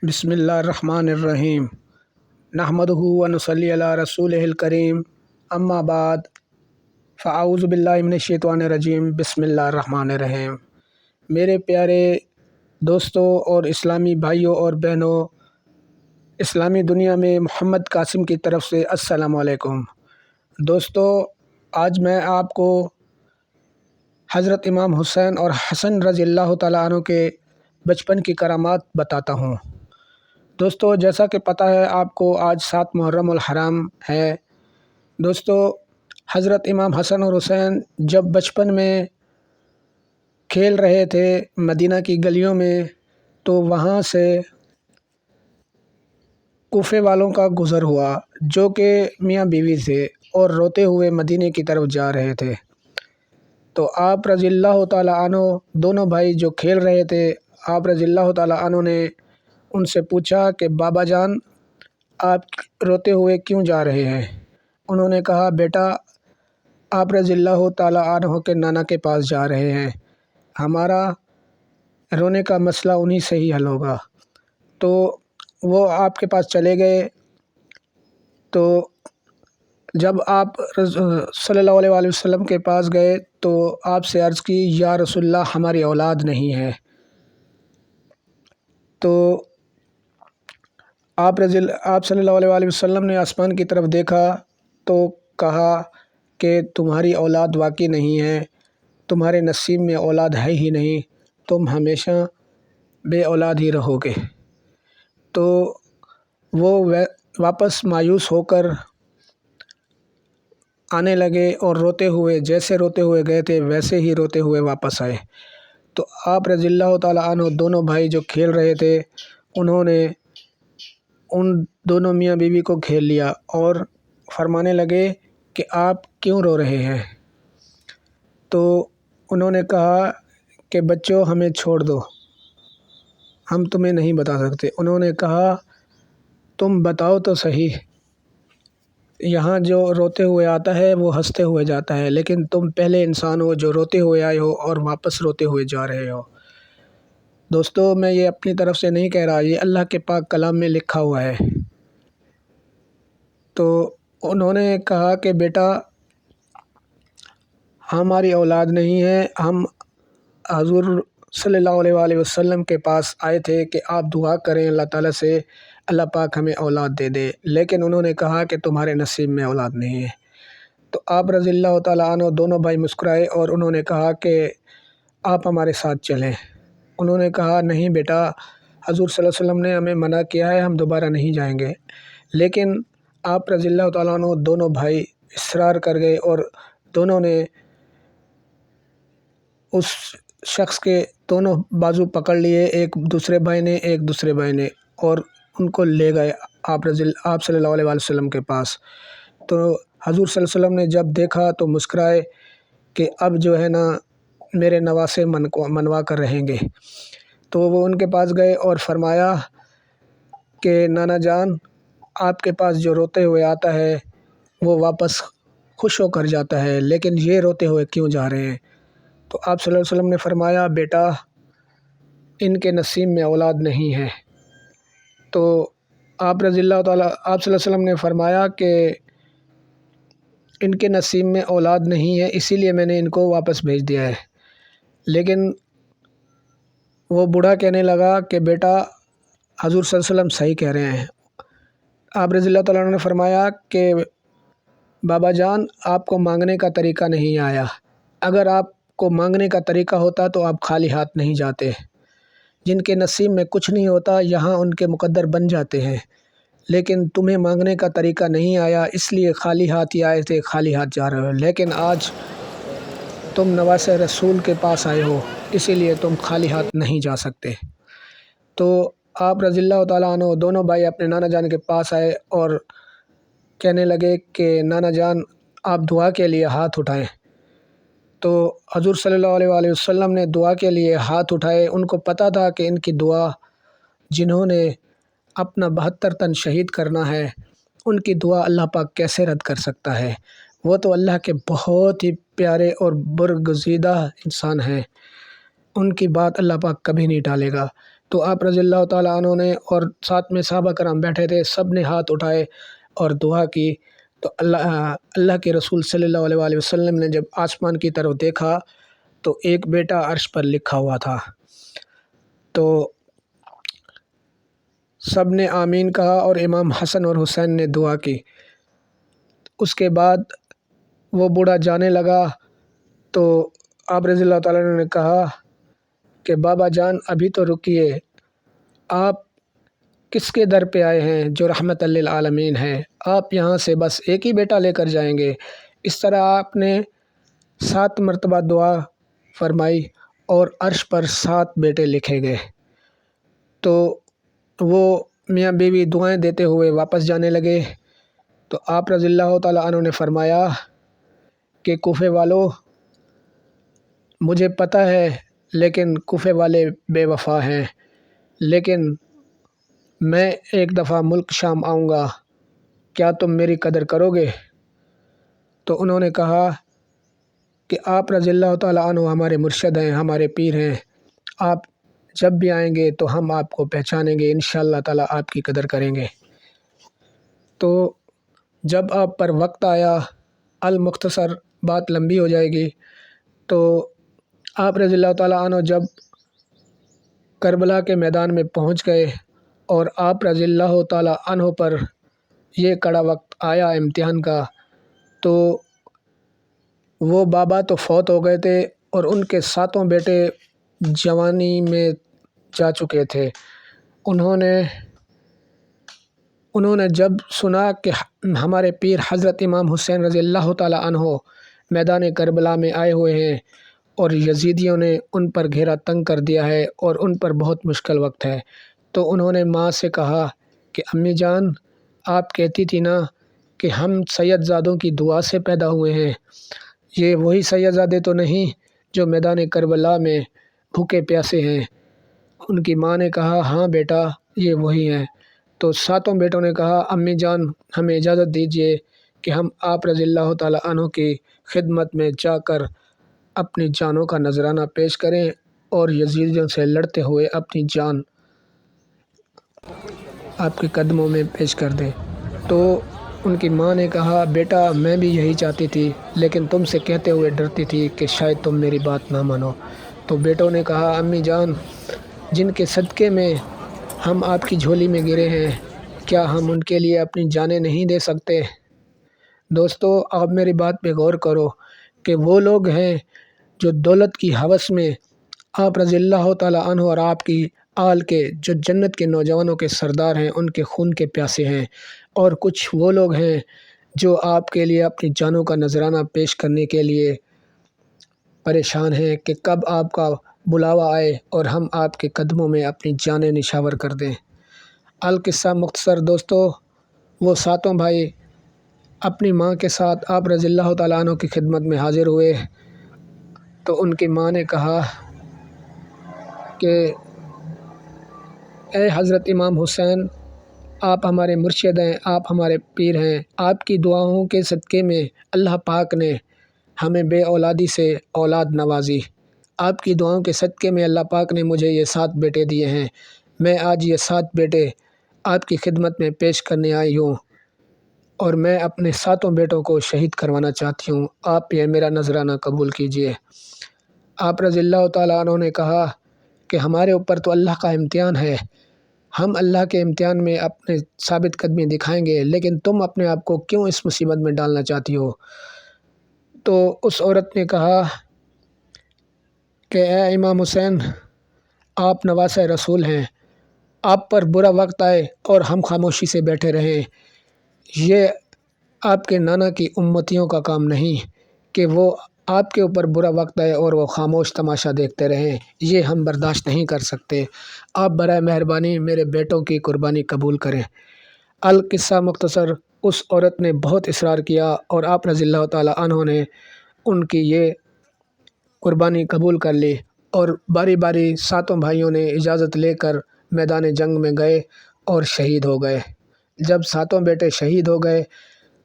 بسم اللہ الرحمن الرحیم نحمدہ و نصلی علی رسولہ الکریم اما بعد فاعوذ باللہ من الشیطان الرجیم بسم اللہ الرحمن الرحیم۔ میرے پیارے دوستوں اور اسلامی بھائیوں اور بہنوں، اسلامی دنیا میں محمد قاسم کی طرف سے السلام علیکم۔ دوستوں، آج میں آپ کو حضرت امام حسین اور حسن رضی اللہ تعالیٰ عنہ کے بچپن کی کرامات بتاتا ہوں۔ دوستو، جیسا کہ پتہ ہے آپ کو، آج 7 محرم الحرام ہے۔ دوستو، حضرت امام حسن اور حسین جب بچپن میں کھیل رہے تھے مدینہ کی گلیوں میں، تو وہاں سے کوفے والوں کا گزر ہوا جو کہ میاں بیوی تھے اور روتے ہوئے مدینے کی طرف جا رہے تھے۔ تو آپ رضی اللہ تعالیٰ عنہ، دونوں بھائی جو کھیل رہے تھے، آپ رضی اللہ تعالیٰ عنہ نے ان سے پوچھا کہ بابا جان، آپ روتے ہوئے کیوں جا رہے ہیں؟ انہوں نے کہا، بیٹا، آپ رضی اللہ تعالیٰ عنہ کے نانا کے پاس جا رہے ہیں، ہمارا رونے کا مسئلہ انہی سے ہی حل ہوگا۔ تو وہ آپ کے پاس چلے گئے۔ تو جب آپ صلی اللہ علیہ وآلہ وسلم کے پاس گئے تو آپ سے عرض کی، یا رسول اللہ، ہماری اولاد نہیں ہے۔ تو آپ صلی اللہ علیہ وآلہ وسلم نے آسمان کی طرف دیکھا تو کہا کہ تمہاری اولاد واقعی نہیں ہے، تمہارے نصیب میں اولاد ہے ہی نہیں، تم ہمیشہ بے اولاد ہی رہو گے۔ تو وہ واپس مایوس ہو کر آنے لگے اور روتے ہوئے، جیسے روتے ہوئے گئے تھے ویسے ہی روتے ہوئے واپس آئے۔ تو آپ رضی اللہ تعالیٰ عنہ، دونوں بھائی جو کھیل رہے تھے، انہوں نے ان دونوں میاں بیوی کو گھیر لیا اور فرمانے لگے کہ آپ کیوں رو رہے ہیں؟ تو انہوں نے کہا کہ بچوں، ہمیں چھوڑ دو، ہم تمہیں نہیں بتا سکتے۔ انہوں نے کہا، تم بتاؤ تو صحیح، یہاں جو روتے ہوئے آتا ہے وہ ہنستے ہوئے جاتا ہے، لیکن تم پہلے انسان ہو جو روتے ہوئے آئے ہو اور واپس روتے ہوئے جا رہے ہو۔ دوستو، میں یہ اپنی طرف سے نہیں کہہ رہا، یہ اللہ کے پاک کلام میں لکھا ہوا ہے۔ تو انہوں نے کہا کہ بیٹا، ہماری اولاد نہیں ہے، ہم حضور صلی اللہ علیہ وآلہ وسلم کے پاس آئے تھے کہ آپ دعا کریں اللہ تعالیٰ سے، اللہ پاک ہمیں اولاد دے دے، لیکن انہوں نے کہا کہ تمہارے نصیب میں اولاد نہیں ہے۔ تو آپ رضی اللہ تعالیٰ عنہ، دونوں بھائی مسکرائے اور انہوں نے کہا کہ آپ ہمارے ساتھ چلیں۔ انہوں نے کہا، نہیں بیٹا، حضور صلی اللہ علیہ وسلم نے ہمیں منع کیا ہے، ہم دوبارہ نہیں جائیں گے۔ لیکن آپ رضی اللہ تعالیٰ عنہ، دونوں بھائی اصرار کر گئے اور دونوں نے اس شخص کے دونوں بازو پکڑ لیے، ایک دوسرے بھائی نے، ایک دوسرے بھائی نے، اور ان کو لے گئے آپ صلی اللہ علیہ وآلہ وسلم کے پاس۔ تو حضور صلی اللہ علیہ وسلم نے جب دیکھا تو مسکرائے کہ اب جو ہے نا، میرے نواسے منوا کر رہیں گے۔ تو وہ ان کے پاس گئے اور فرمایا کہ نانا جان، آپ کے پاس جو روتے ہوئے آتا ہے وہ واپس خوش ہو کر جاتا ہے، لیکن یہ روتے ہوئے کیوں جا رہے ہیں؟ تو آپ صلی اللہ علیہ وسلم نے فرمایا، بیٹا، ان کے نصیب میں اولاد نہیں ہے۔ تو آپ صلی اللہ علیہ وسلم نے فرمایا کہ ان کے نصیب میں اولاد نہیں ہے، اسی لیے میں نے ان کو واپس بھیج دیا ہے۔ لیکن وہ بوڑھا کہنے لگا کہ بیٹا، حضور صلی اللہ علیہ وسلم صحیح کہہ رہے ہیں۔ آپ رضی اللہ تعالیٰ عنہ نے فرمایا کہ بابا جان، آپ کو مانگنے کا طریقہ نہیں آیا، اگر آپ کو مانگنے کا طریقہ ہوتا تو آپ خالی ہاتھ نہیں جاتے۔ جن کے نصیب میں کچھ نہیں ہوتا، یہاں ان کے مقدر بن جاتے ہیں، لیکن تمہیں مانگنے کا طریقہ نہیں آیا، اس لیے خالی ہاتھ ہی آئے تھے، خالی ہاتھ جا رہے ہو۔ لیکن آج تم نواسے رسول کے پاس آئے ہو، اسی لیے تم خالی ہاتھ نہیں جا سکتے۔ تو آپ رضی اللہ تعالیٰ عنہ، دونوں بھائی اپنے نانا جان کے پاس آئے اور کہنے لگے کہ نانا جان، آپ دعا کے لیے ہاتھ اٹھائیں۔ تو حضور صلی اللہ علیہ وآلہ وسلم نے دعا کے لیے ہاتھ اٹھائے۔ ان کو پتہ تھا کہ ان کی دعا، جنہوں نے اپنا 72 تن شہید کرنا ہے، ان کی دعا اللہ پاک کیسے رد کر سکتا ہے؟ وہ تو اللہ کے بہت ہی پیارے اور برگزیدہ انسان ہیں، ان کی بات اللہ پاک کبھی نہیں ٹالے گا۔ تو آپ رضی اللہ تعالیٰ عنہ نے اور ساتھ میں صحابہ کرام بیٹھے تھے، سب نے ہاتھ اٹھائے اور دعا کی۔ تو اللہ کے رسول صلی اللہ علیہ وآلہ وسلم نے جب آسمان کی طرف دیکھا تو ایک بیٹا عرش پر لکھا ہوا تھا۔ تو سب نے آمین کہا اور امام حسن اور حسین نے دعا کی۔ اس کے بعد وہ بوڑھا جانے لگا تو آپ رضی اللہ تعالیٰ عنہ نے کہا کہ بابا جان ابھی تو رکیے، آپ کس کے در پہ آئے ہیں جو رحمت للعالمین ہے، آپ یہاں سے بس ایک ہی بیٹا لے کر جائیں گے۔ اس طرح آپ نے 7 مرتبہ دعا فرمائی اور عرش پر 7 بیٹے لکھے گئے۔ تو وہ میاں بیوی دعائیں دیتے ہوئے واپس جانے لگے تو آپ رضی اللہ تعالیٰ عنہ نے فرمایا کہ کوفے والو، مجھے پتہ ہے لیکن کوفے والے بے وفا ہیں، لیکن میں ایک دفعہ ملک شام آؤں گا، کیا تم میری قدر کرو گے؟ تو انہوں نے کہا کہ آپ رضی اللہ تعالیٰ عنہ ہمارے مرشد ہیں، ہمارے پیر ہیں، آپ جب بھی آئیں گے تو ہم آپ کو پہچانیں گے، انشاءاللہ تعالیٰ آپ کی قدر کریں گے۔ تو جب آپ پر وقت آیا، المختصر بات لمبی ہو جائے گی، تو آپ رضی اللہ تعالیٰ عنہ جب کربلا کے میدان میں پہنچ گئے اور آپ رضی اللہ تعالیٰ عنہ پر یہ کڑا وقت آیا امتحان کا، تو وہ بابا تو فوت ہو گئے تھے اور ان کے 7 بیٹے جوانی میں جا چکے تھے۔ انہوں نے جب سنا کہ ہمارے پیر حضرت امام حسین رضی اللہ تعالیٰ عنہ میدان کربلا میں آئے ہوئے ہیں اور یزیدیوں نے ان پر گھیرا تنگ کر دیا ہے اور ان پر بہت مشکل وقت ہے، تو انہوں نے ماں سے کہا کہ امی جان، آپ کہتی تھی نا کہ ہم سید زادوں کی دعا سے پیدا ہوئے ہیں، یہ وہی سید زادے تو نہیں جو میدان کربلا میں بھوکے پیاسے ہیں؟ ان کی ماں نے کہا ہاں بیٹا، یہ وہی ہیں۔ تو 7 بیٹوں نے کہا امی جان، ہمیں اجازت دیجیے کہ ہم آپ رضی اللہ تعالیٰ عنہ کی خدمت میں جا کر اپنی جانوں کا نذرانہ پیش کریں اور یزیدیوں سے لڑتے ہوئے اپنی جان آپ کے قدموں میں پیش کر دیں۔ تو ان کی ماں نے کہا بیٹا میں بھی یہی چاہتی تھی، لیکن تم سے کہتے ہوئے ڈرتی تھی کہ شاید تم میری بات نہ مانو۔ تو بیٹوں نے کہا امی جان، جن کے صدقے میں ہم آپ کی جھولی میں گرے ہیں، کیا ہم ان کے لیے اپنی جانیں نہیں دے سکتے؟ دوستو آپ میری بات پہ غور کرو کہ وہ لوگ ہیں جو دولت کی ہوس میں آپ رضی اللہ تعالیٰ عنہ اور آپ کی آل کے جو جنت کے نوجوانوں کے سردار ہیں، ان کے خون کے پیاسے ہیں، اور کچھ وہ لوگ ہیں جو آپ کے لیے اپنی جانوں کا نذرانہ پیش کرنے کے لیے پریشان ہیں کہ کب آپ کا بلاوا آئے اور ہم آپ کے قدموں میں اپنی جانیں نشاور کر دیں۔ القصہ مختصر دوستو، وہ 7 بھائی اپنی ماں کے ساتھ آپ رضی اللہ تعالیٰ عنہ کی خدمت میں حاضر ہوئے تو ان کی ماں نے کہا کہ اے حضرت امام حسین، آپ ہمارے مرشد ہیں، آپ ہمارے پیر ہیں، آپ کی دعاؤں کے صدقے میں اللہ پاک نے ہمیں بے اولادی سے اولاد نوازی۔ آپ کی دعاؤں کے صدقے میں اللہ پاک نے مجھے یہ 7 بیٹے دیے ہیں، میں آج یہ 7 بیٹے آپ کی خدمت میں پیش کرنے آئی ہوں اور میں اپنے 7 بیٹوں کو شہید کروانا چاہتی ہوں، آپ یہ میرا نذرانہ قبول کیجئے۔ آپ رضی اللہ تعالیٰ عنہ نے کہا کہ ہمارے اوپر تو اللہ کا امتحان ہے، ہم اللہ کے امتحان میں اپنے ثابت قدمی دکھائیں گے، لیکن تم اپنے آپ کو کیوں اس مصیبت میں ڈالنا چاہتی ہو؟ تو اس عورت نے کہا کہ اے امام حسین، آپ نواسہ رسول ہیں، آپ پر برا وقت آئے اور ہم خاموشی سے بیٹھے رہیں، یہ آپ کے نانا کی امتیوں کا کام نہیں کہ وہ آپ کے اوپر برا وقت آئے اور وہ خاموش تماشا دیکھتے رہیں، یہ ہم برداشت نہیں کر سکتے، آپ برائے مہربانی میرے بیٹوں کی قربانی قبول کریں۔ القصہ مختصر، اس عورت نے بہت اصرار کیا اور آپ رضی اللہ تعالیٰ عنہ نے ان کی یہ قربانی قبول کر لی اور باری باری 7 بھائیوں نے اجازت لے کر میدان جنگ میں گئے اور شہید ہو گئے۔ جب 7 بیٹے شہید ہو گئے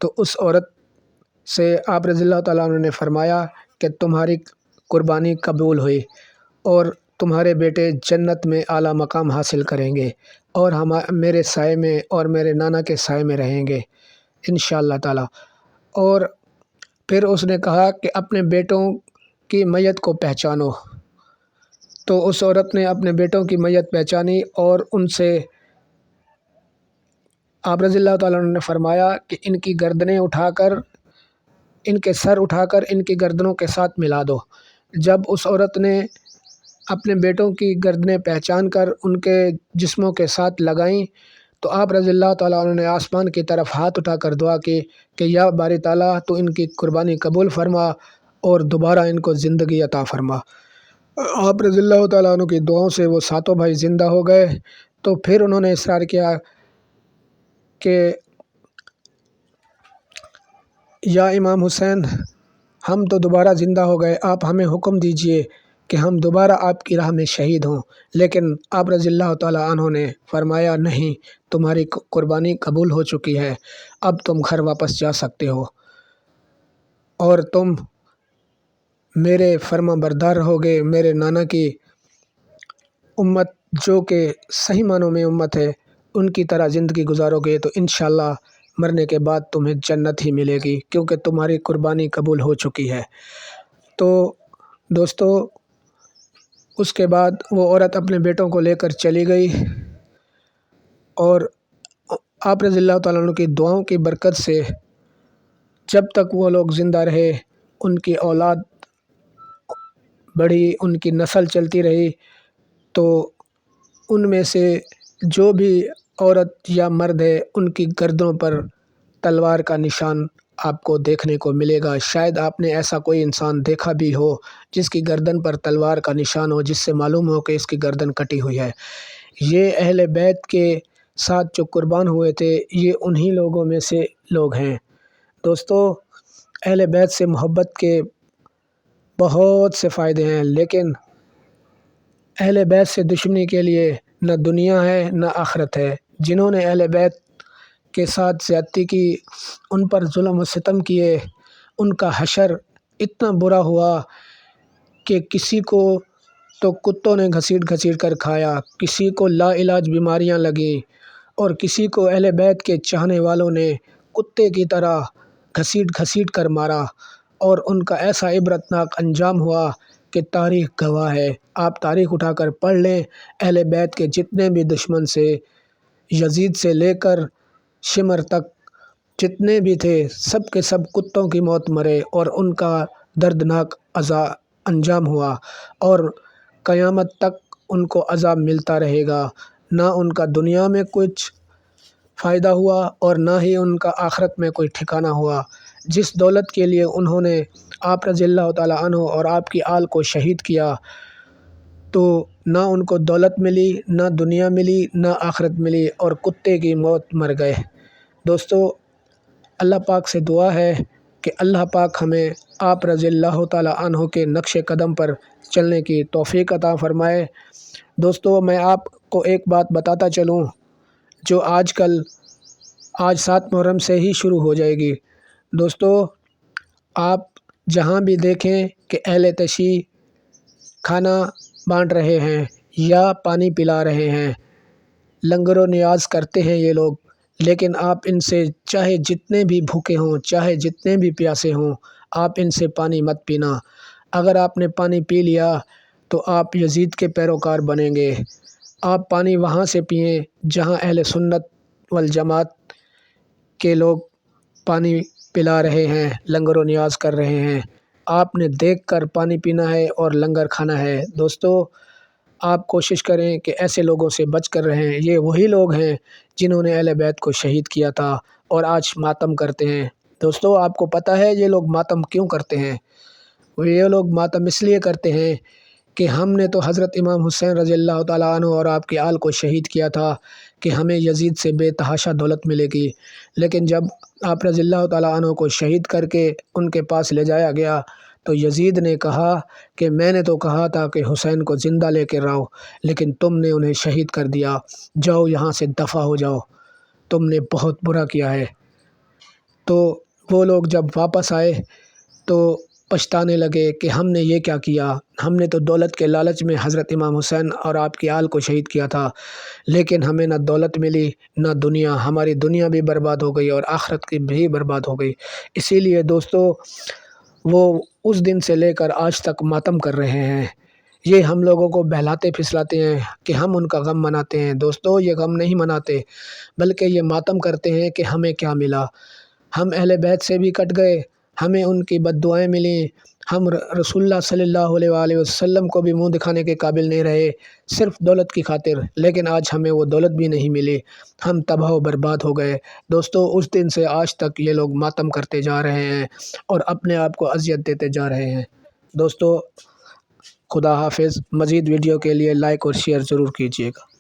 تو اس عورت سے آپ رضی اللہ تعالیٰ عنہ نے فرمایا کہ تمہاری قربانی قبول ہوئی اور تمہارے بیٹے جنت میں اعلیٰ مقام حاصل کریں گے اور میرے سائے میں اور میرے نانا کے سائے میں رہیں گے انشاءاللہ تعالی۔ اور پھر اس نے کہا کہ اپنے بیٹوں کی میت کو پہچانو۔ تو اس عورت نے اپنے بیٹوں کی میت پہچانی اور ان سے آپ رضی اللہ تعالیٰ عنہ نے فرمایا کہ ان کی گردنیں اٹھا کر، ان کے سر اٹھا کر ان کی گردنوں کے ساتھ ملا دو۔ جب اس عورت نے اپنے بیٹوں کی گردنیں پہچان کر ان کے جسموں کے ساتھ لگائیں تو آپ رضی اللہ تعالیٰ عنہ نے آسمان کی طرف ہاتھ اٹھا کر دعا کی کہ یا باری تعالیٰ تو ان کی قربانی قبول فرما اور دوبارہ ان کو زندگی عطا فرما۔ آپ رضی اللہ تعالیٰ عنہ کی دعاؤں سے وہ ساتوں بھائی زندہ ہو گئے۔ تو پھر انہوں نے اصرار کیا کہ یا امام حسین، ہم تو دوبارہ زندہ ہو گئے، آپ ہمیں حکم دیجئے کہ ہم دوبارہ آپ کی راہ میں شہید ہوں۔ لیکن آپ رضی اللہ تعالیٰ عنہ نے فرمایا نہیں، تمہاری قربانی قبول ہو چکی ہے، اب تم گھر واپس جا سکتے ہو اور تم میرے فرما بردار ہوگے، میرے نانا کی امت جو کہ صحیح معنوں میں امت ہے ان کی طرح زندگی گزارو گے تو انشاءاللہ مرنے کے بعد تمہیں جنت ہی ملے گی، کیونکہ تمہاری قربانی قبول ہو چکی ہے۔ تو دوستو، اس کے بعد وہ عورت اپنے بیٹوں کو لے کر چلی گئی اور آپ رضی اللہ تعالیٰ عنہ کی دعاؤں کی برکت سے جب تک وہ لوگ زندہ رہے ان کی اولاد بڑھی، ان کی نسل چلتی رہی۔ تو ان میں سے جو بھی عورت یا مرد ہے ان کی گردنوں پر تلوار کا نشان آپ کو دیکھنے کو ملے گا۔ شاید آپ نے ایسا کوئی انسان دیکھا بھی ہو جس کی گردن پر تلوار کا نشان ہو، جس سے معلوم ہو کہ اس کی گردن کٹی ہوئی ہے۔ یہ اہل بیت کے ساتھ جو قربان ہوئے تھے یہ انہی لوگوں میں سے لوگ ہیں۔ دوستو، اہل بیت سے محبت کے بہت سے فائدے ہیں، لیکن اہل بیت سے دشمنی کے لیے نہ دنیا ہے نہ آخرت ہے۔ جنہوں نے اہل بیت کے ساتھ زیادتی کی، ان پر ظلم و ستم کیے، ان کا حشر اتنا برا ہوا کہ کسی کو تو کتوں نے گھسیٹ گھسیٹ کر کھایا، کسی کو لا علاج بیماریاں لگیں اور کسی کو اہل بیت کے چاہنے والوں نے کتے کی طرح گھسیٹ گھسیٹ کر مارا، اور ان کا ایسا عبرتناک انجام ہوا کہ تاریخ گواہ ہے۔ آپ تاریخ اٹھا کر پڑھ لیں، اہل بیت کے جتنے بھی دشمن سے، یزید سے لے کر شمر تک جتنے بھی تھے، سب کے سب کتوں کی موت مرے اور ان کا دردناک انجام ہوا، اور قیامت تک ان کو عذاب ملتا رہے گا۔ نہ ان کا دنیا میں کچھ فائدہ ہوا اور نہ ہی ان کا آخرت میں کوئی ٹھکانہ ہوا۔ جس دولت کے لیے انہوں نے آپ رضی اللہ تعالیٰ عنہ اور آپ کی آل کو شہید کیا، تو نہ ان کو دولت ملی، نہ دنیا ملی، نہ آخرت ملی، اور کتے کی موت مر گئے۔ دوستو، اللہ پاک سے دعا ہے کہ اللہ پاک ہمیں آپ رضی اللہ تعالیٰ عنہ کے نقش قدم پر چلنے کی توفیق عطا فرمائے۔ دوستو، میں آپ کو ایک بات بتاتا چلوں جو آج 7 محرم سے ہی شروع ہو جائے گی۔ دوستو، آپ جہاں بھی دیکھیں کہ اہل تشیع کھانا بانٹ رہے ہیں یا پانی پلا رہے ہیں، لنگر و نیاز کرتے ہیں یہ لوگ، لیکن آپ ان سے چاہے جتنے بھی بھوکے ہوں، چاہے جتنے بھی پیاسے ہوں، آپ ان سے پانی مت پینا۔ اگر آپ نے پانی پی لیا تو آپ یزید کے پیروکار بنیں گے۔ آپ پانی وہاں سے پئیں جہاں اہل سنت والجماعت کے لوگ پانی پلا رہے ہیں، لنگر و نیاز کر رہے ہیں۔ آپ نے دیکھ کر پانی پینا ہے اور لنگر کھانا ہے۔ دوستو، آپ کوشش کریں کہ ایسے لوگوں سے بچ کر رہیں۔ یہ وہی لوگ ہیں جنہوں نے اہل بیت کو شہید کیا تھا اور آج ماتم کرتے ہیں۔ دوستو، آپ کو پتہ ہے یہ لوگ ماتم کیوں کرتے ہیں؟ یہ لوگ ماتم اس لیے کرتے ہیں کہ ہم نے تو حضرت امام حسین رضی اللہ تعالیٰ عنہ اور آپ کی آل کو شہید کیا تھا کہ ہمیں یزید سے بے تحاشا دولت ملے گی، لیکن جب آپ رضی اللہ تعالیٰ عنہ کو شہید کر کے ان کے پاس لے جایا گیا تو یزید نے کہا کہ میں نے تو کہا تھا کہ حسین کو زندہ لے کے رہو، لیکن تم نے انہیں شہید کر دیا، جاؤ یہاں سے دفع ہو جاؤ، تم نے بہت برا کیا ہے۔ تو وہ لوگ جب واپس آئے تو پچھتانے لگے کہ ہم نے یہ کیا کیا، ہم نے تو دولت کے لالچ میں حضرت امام حسین اور آپ کی آل کو شہید کیا تھا، لیکن ہمیں نہ دولت ملی نہ دنیا، ہماری دنیا بھی برباد ہو گئی اور آخرت کی بھی برباد ہو گئی۔ اسی لیے دوستو وہ اس دن سے لے کر آج تک ماتم کر رہے ہیں۔ یہ ہم لوگوں کو بہلاتے پھسلاتے ہیں کہ ہم ان کا غم مناتے ہیں۔ دوستو یہ غم نہیں مناتے، بلکہ یہ ماتم کرتے ہیں کہ ہمیں کیا ملا۔ ہم اہل بیت سے بھی کٹ گئے، ہمیں ان کی بد دعائیں ملیں، ہم رسول اللہ صلی اللہ علیہ وآلہ وسلم کو بھی منہ دکھانے کے قابل نہیں رہے صرف دولت کی خاطر، لیکن آج ہمیں وہ دولت بھی نہیں ملی، ہم تباہ و برباد ہو گئے۔ دوستو اس دن سے آج تک یہ لوگ ماتم کرتے جا رہے ہیں اور اپنے آپ کو اذیت دیتے جا رہے ہیں۔ دوستو خدا حافظ۔ مزید ویڈیو کے لیے لائک اور شیئر ضرور کیجیے گا۔